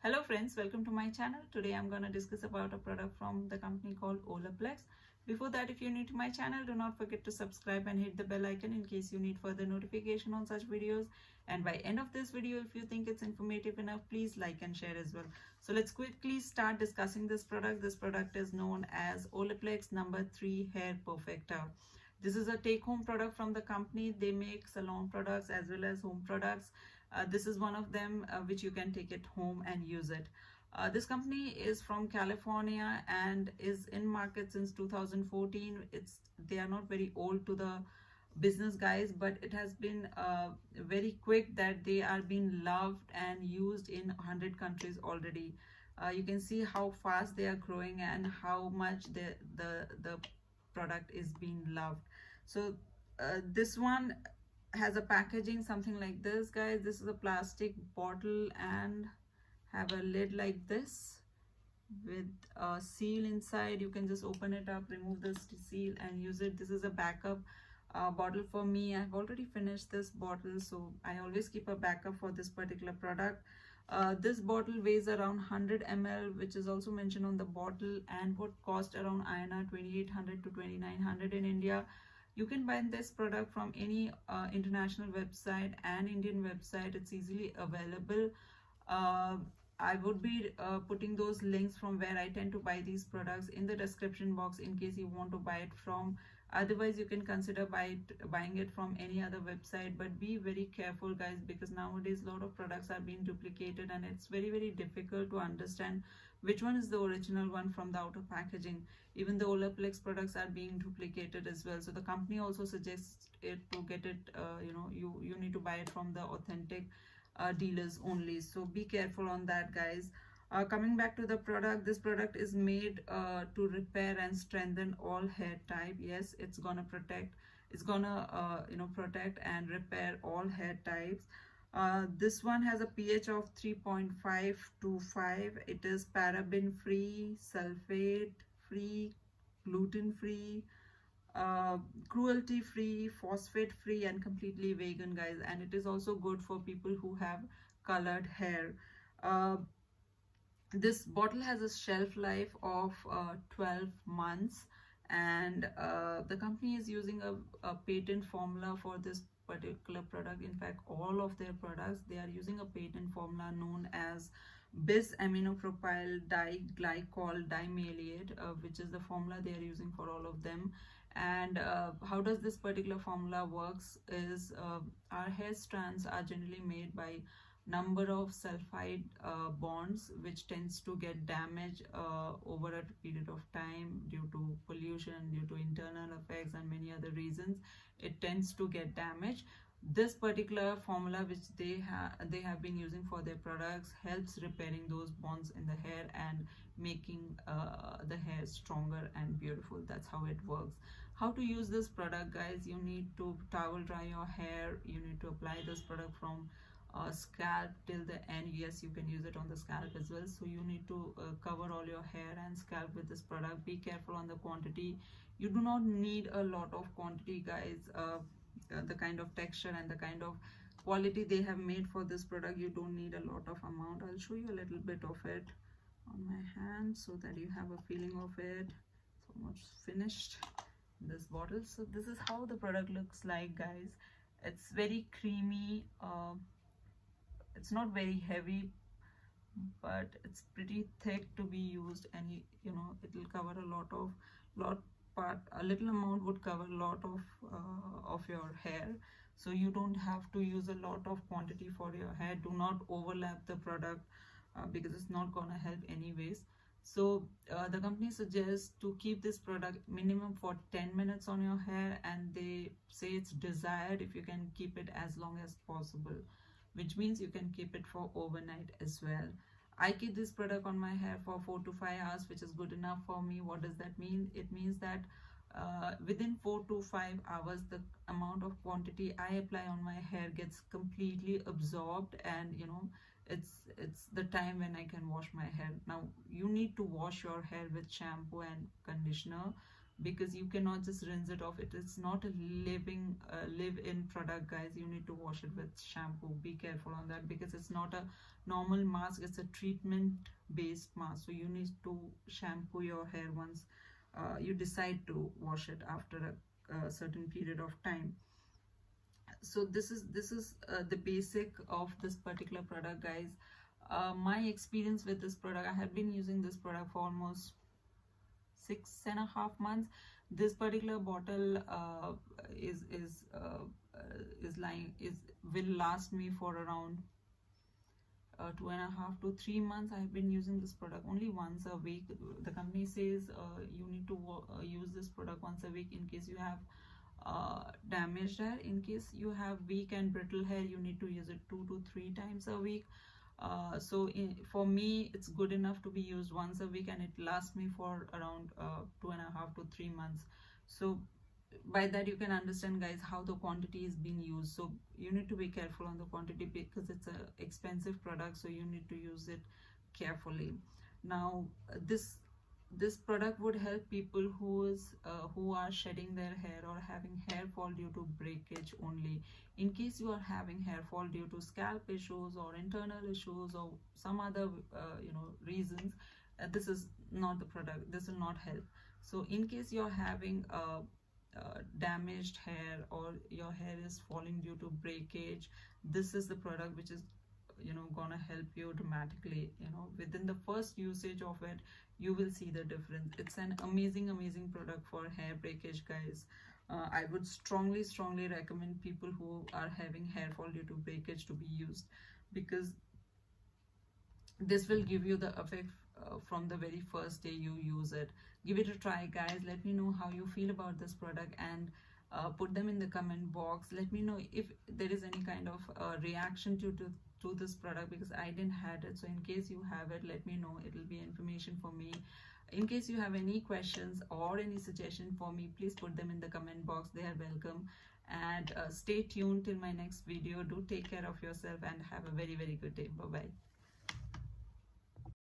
Hello friends, welcome to my channel. Today I'm going to discuss about a product from the company called Olaplex. Before that, if you're new to my channel, do not forget to subscribe and hit the bell icon in case you need further notification on such videos. And by end of this video, if you think it's informative enough, please like and share as well. So let's quickly start discussing this product. This product is known as Olaplex number 3 Hair Perfector. This is a take-home product from the company. They make salon products as well as home products. This is one of them which you can take it home and use it. This company is from California and is in market since 2014. They are not very old to the business guys, but it has been very quick that they are being loved and used in 100 countries already. You can see how fast they are growing and how much the product is being loved. So this one has a packaging something like this, guys. This is a plastic bottle and have a lid like this with a seal inside. You can just open it up, remove this seal and use it. This is a backup bottle for me. I've already finished this bottle, so I always keep a backup for this particular product. This bottle weighs around 100 ml, which is also mentioned on the bottle, and would cost around INR 2800 to 2900 in India. You can buy this product from any international website and Indian website. It's easily available. I would be putting those links from where I tend to buy these products in the description box in case you want to buy it from. Otherwise, you can consider buying it from any other website, but be very careful, guys, because nowadays a lot of products are being duplicated and it's very difficult to understand which one is the original one from the outer packaging. Even the Olaplex products are being duplicated as well. So the company also suggests it to get it, you need to buy it from the authentic dealers only. So be careful on that, guys. Coming back to the product, this product is made to repair and strengthen all hair type. Yes, it's gonna protect, protect and repair all hair types. This one has a pH of 3.5 to 5. It is paraben free, sulfate free, gluten free, cruelty free, phosphate free, and completely vegan, guys. And it is also good for people who have colored hair. This bottle has a shelf life of 12 months, and the company is using a patent formula for this particular product. In fact, all of their products, they are using a patent formula known as bis-aminopropyl diglycol dimalate, which is the formula they are using for all of them. And how does this particular formula works is our hair strands are generally made by number of sulfide bonds, which tends to get damaged over a period of time due to pollution, due to internal effects and many other reasons. It tends to get damaged. This particular formula which they have been using for their products helps repairing those bonds in the hair and making the hair stronger and beautiful. That's how it works. How to use this product, guys? You need to towel dry your hair. You need to apply this product from scalp till the end. Yes, you can use it on the scalp as well. So you need to cover all your hair and scalp with this product. Be careful on the quantity. You do not need a lot of quantity, guys. The kind of texture and the kind of quality they have made for this product, you don't need a lot of amount. I'll show you a little bit of it on my hand so that you have a feeling of it. It's almost finished in this bottle. So this is how the product looks like, guys. It's very creamy. It's not very heavy, but it's pretty thick to be used, and it will cover a little amount would cover a lot of your hair. So you don't have to use a lot of quantity for your hair. Do not overlap the product because it's not gonna help anyways. So the company suggests to keep this product minimum for 10 minutes on your hair, and they say it's desired if you can keep it as long as possible, which means you can keep it for overnight as well. I keep this product on my hair for 4 to 5 hours, which is good enough for me. What does that mean? It means that within 4 to 5 hours, the amount of quantity I apply on my hair gets completely absorbed, and it's the time when I can wash my hair. Now you need to wash your hair with shampoo and conditioner, because you cannot just rinse it off. It is not a live-in product, guys. You need to wash it with shampoo. Be careful on that, because it's not a normal mask, it's a treatment based mask. So you need to shampoo your hair once you decide to wash it after a certain period of time. So this is the basic of this particular product, guys. My experience with this product, I have been using this product for almost 6.5 months. This particular bottle will last me for around 2.5 to 3 months. I have been using this product only once a week. The company says you need to use this product once a week in case you have damaged hair. In case you have weak and brittle hair, you need to use it 2 to 3 times a week. For me, it's good enough to be used once a week, and it lasts me for around 2.5 to 3 months. So by that you can understand, guys, how the quantity is being used. So you need to be careful on the quantity, because it's a expensive product, so you need to use it carefully. Now this product would help people who are shedding their hair or having hair fall due to breakage only. In case you are having hair fall due to scalp issues or internal issues or some other reasons, this is not the product. This will not help. So in case you're having damaged hair or your hair is falling due to breakage, this is the product which is gonna help you dramatically. Within the first usage of it, you will see the difference. It's an amazing product for hair breakage, guys. I would strongly recommend people who are having hair fall due to breakage to be used, because this will give you the effect from the very first day you use it. Give it a try, guys. Let me know how you feel about this product, and put them in the comment box. Let me know if there is any kind of reaction to this product, because I didn't had it. So in case you have it, let me know. It will be information for me. In case you have any questions or any suggestion for me, please put them in the comment box. They are welcome. And stay tuned till my next video. Do take care of yourself and have a very good day. Bye bye.